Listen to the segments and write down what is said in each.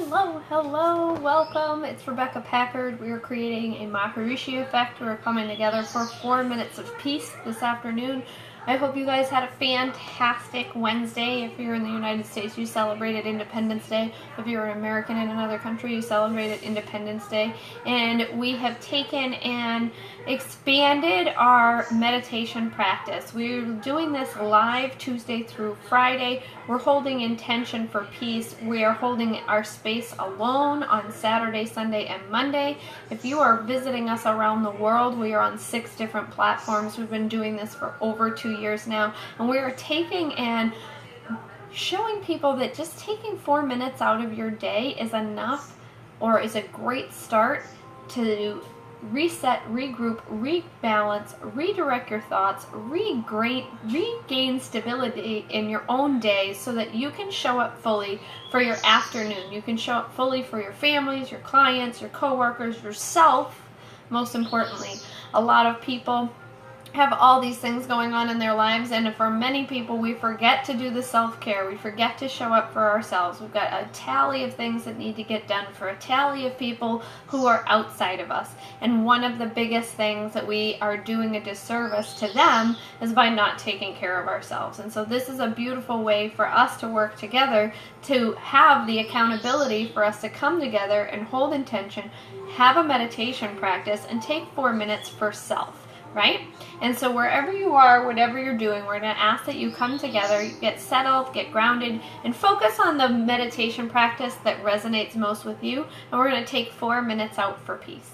Hello, hello, welcome. It's Rebecca Packard. We are creating a Maharishi effect. We're coming together for 4 minutes of peace this afternoon. I hope you guys had a fantastic Wednesday. If you're in the United States, you celebrated Independence Day. If you're an American in another country, you celebrated Independence Day. And we have taken and expanded our meditation practice. We're doing this live Tuesday through Friday. We're holding intention for peace. We are holding our space alone on Saturday, Sunday, and Monday. If you are visiting us around the world, we are on 6 different platforms. We've been doing this for over 2 years now, and we are taking and showing people that just taking 4 minutes out of your day is enough, or is a great start to reset, regroup, rebalance, redirect your thoughts, regain stability in your own day so that you can show up fully for your afternoon. You can show up fully for your families, your clients, your coworkers, yourself, most importantly. A lot of people have all these things going on in their lives, and for many people we forget to do the self-care. We forget to show up for ourselves. We've got a tally of things that need to get done for a tally of people who are outside of us, and one of the biggest things that we are doing a disservice to them is by not taking care of ourselves. And so this is a beautiful way for us to work together, to have the accountability for us to come together and hold intention, have a meditation practice, and take 4 minutes for self. Right? And so wherever you are, whatever you're doing, we're going to ask that you come together, get settled, get grounded, and focus on the meditation practice that resonates most with you. And we're going to take 4 minutes out for peace.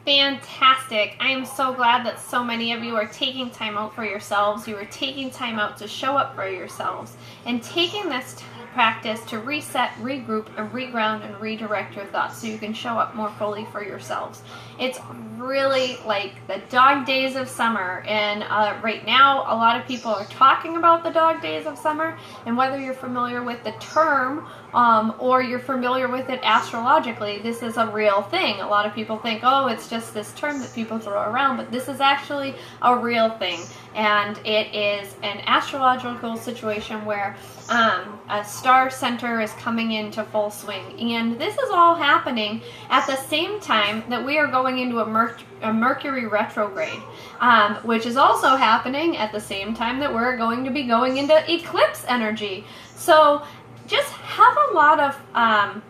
Fantastic. I am so glad that so many of you are taking time out for yourselves. You are taking time out to show up for yourselves and taking this practice to reset, regroup, and reground and redirect your thoughts so you can show up more fully for yourselves. It's really like the dog days of summer, and right now a lot of people are talking about the dog days of summer, and whether you're familiar with the term or you're familiar with it astrologically, this is a real thing. A lot of people think, oh, it's just this term that people throw around, but this is actually a real thing, and it is an astrological situation where a star center is coming into full swing, and this is all happening at the same time that we are going into a Mercury retrograde, which is also happening at the same time that we're going to be going into eclipse energy. So just have a lot of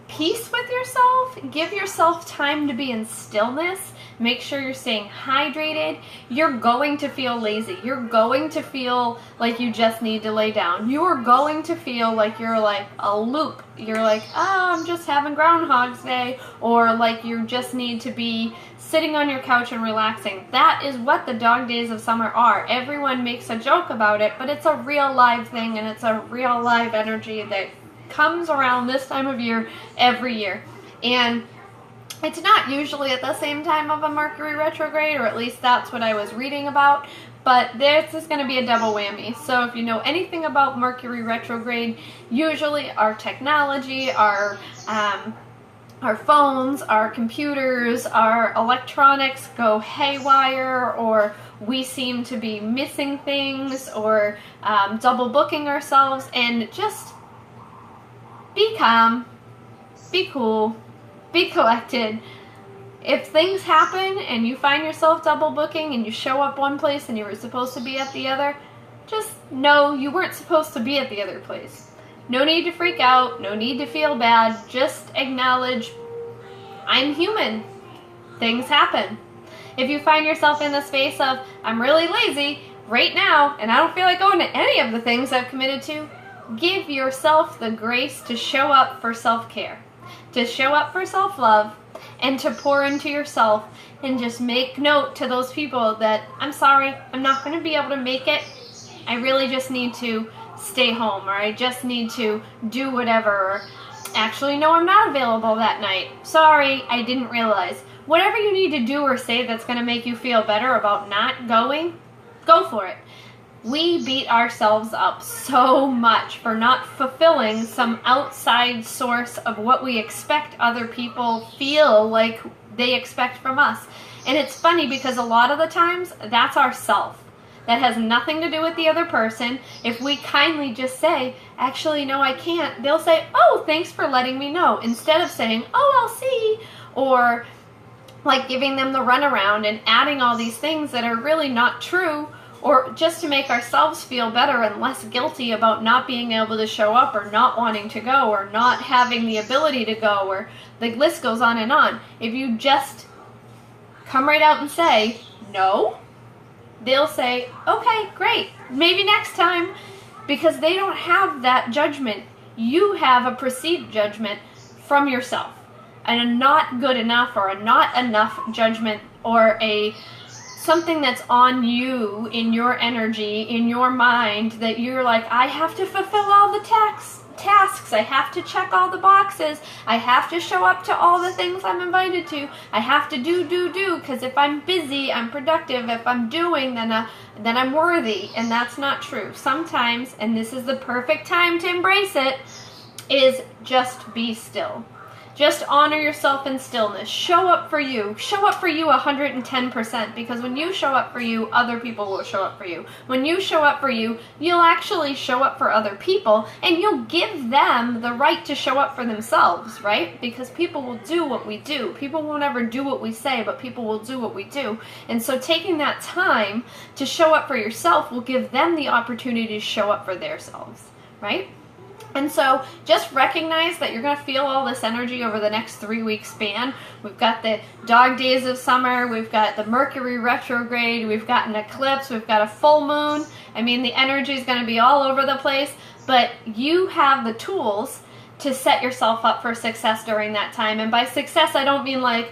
peace with yourself. Give yourself time to be in stillness. Make sure you're staying hydrated. You're going to feel lazy. You're going to feel like you just need to lay down. You're going to feel like you're like a loop. You're like, oh, I'm just having Groundhog's Day. Or like you just need to be sitting on your couch and relaxing. That is what the dog days of summer are. Everyone makes a joke about it, but it's a real live thing, and it's a real live energy that comes around this time of year every year. And it's not usually at the same time of a Mercury retrograde, or at least that's what I was reading about, but this is going to be a double whammy. So if you know anything about Mercury retrograde, usually our technology, our phones, our computers, our electronics go haywire, or we seem to be missing things, or double booking ourselves. And just be calm, be cool, be collected. If things happen and you find yourself double booking and you show up one place and you were supposed to be at the other, just know you weren't supposed to be at the other place. No need to freak out, no need to feel bad. Just acknowledge, I'm human. Things happen. If you find yourself in the space of, I'm really lazy right now and I don't feel like going to any of the things I've committed to, give yourself the grace to show up for self-care, to show up for self-love, and to pour into yourself, and just make note to those people that, I'm sorry, I'm not going to be able to make it. I really just need to stay home, or I just need to do whatever, or actually, no, I'm not available that night. Sorry, I didn't realize. Whatever you need to do or say that's going to make you feel better about not going, go for it. We beat ourselves up so much for not fulfilling some outside source of what we expect other people feel like they expect from us. And it's funny because a lot of the times that's ourself. That has nothing to do with the other person. If we kindly just say, actually, no, I can't, they'll say, oh, thanks for letting me know, instead of saying, oh, I'll see, or like giving them the runaround and adding all these things that are really not true, or just to make ourselves feel better and less guilty about not being able to show up, or not wanting to go, or not having the ability to go, or the list goes on and on. If you just come right out and say, no, they'll say, okay, great, maybe next time, because they don't have that judgment. You have a perceived judgment from yourself, and a not good enough or a not enough judgment, or a something that's on you in your energy, in your mind, that you're like, I have to fulfill all the tasks, I have to check all the boxes, I have to show up to all the things I'm invited to, I have to do, because if I'm busy, I'm productive, if I'm doing, then I'm worthy. And that's not true. Sometimes, and this is the perfect time to embrace it, is just be still. Just honor yourself in stillness. Show up for you. Show up for you 110%, because when you show up for you, other people will show up for you. When you show up for you, you'll actually show up for other people, and you'll give them the right to show up for themselves, right? Because people will do what we do. People won't ever do what we say, but people will do what we do. And so taking that time to show up for yourself will give them the opportunity to show up for themselves, right? And so just recognize that you're going to feel all this energy over the next 3-week span. We've got the dog days of summer, we've got the Mercury retrograde, we've got an eclipse, we've got a full moon. I mean, the energy is going to be all over the place, but you have the tools to set yourself up for success during that time. And by success, I don't mean like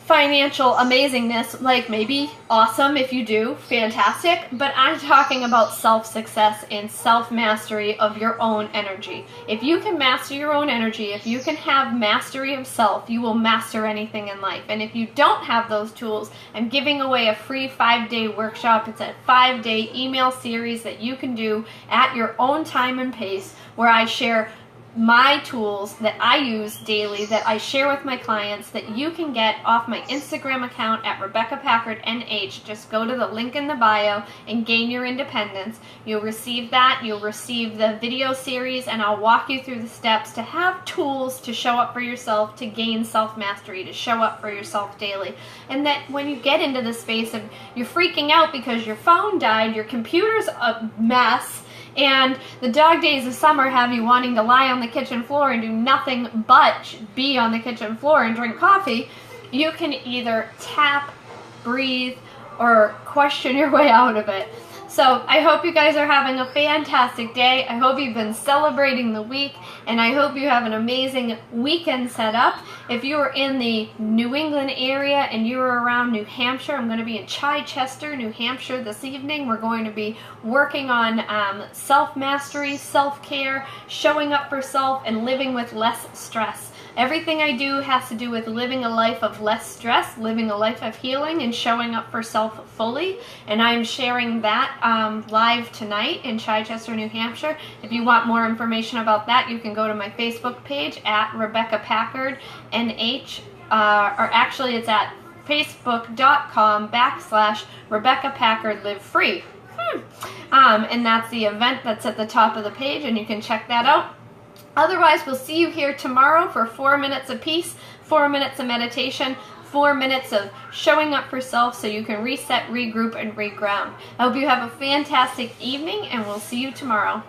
financial amazingness, like maybe awesome if you do, fantastic, but I'm talking about self-success and self-mastery of your own energy. If you can master your own energy, if you can have mastery of self, you will master anything in life. And if you don't have those tools, I'm giving away a free 5-day workshop. It's a 5-day email series that you can do at your own time and pace, where I share my tools that I use daily, that I share with my clients, that you can get off my Instagram account at Rebecca Packard NH. Just go to the link in the bio and gain your independence. You'll receive that. You'll receive the video series, and I'll walk you through the steps to have tools to show up for yourself, to gain self-mastery, to show up for yourself daily. And that when you get into the space of you're freaking out because your phone died, your computer's a mess, and the dog days of summer have you wanting to lie on the kitchen floor and do nothing but be on the kitchen floor and drink coffee, you can either tap, breathe, or question your way out of it. So I hope you guys are having a fantastic day. I hope you've been celebrating the week, and I hope you have an amazing weekend set up. If you are in the New England area and you are around New Hampshire, I'm going to be in Chichester, New Hampshire this evening. We're going to be working on self-mastery, self-care, showing up for self, and living with less stress. Everything I do has to do with living a life of less stress, living a life of healing, and showing up for self fully. And I'm sharing that live tonight in Chichester, New Hampshire. If you want more information about that, you can go to my Facebook page at Rebecca Packard NH, or actually it's at facebook.com/Rebecca Packard Live Free. And that's the event that's at the top of the page, and you can check that out. Otherwise, we'll see you here tomorrow for 4 minutes of peace, 4 minutes of meditation, 4 minutes of showing up for self so you can reset, regroup, and reground. I hope you have a fantastic evening, and we'll see you tomorrow.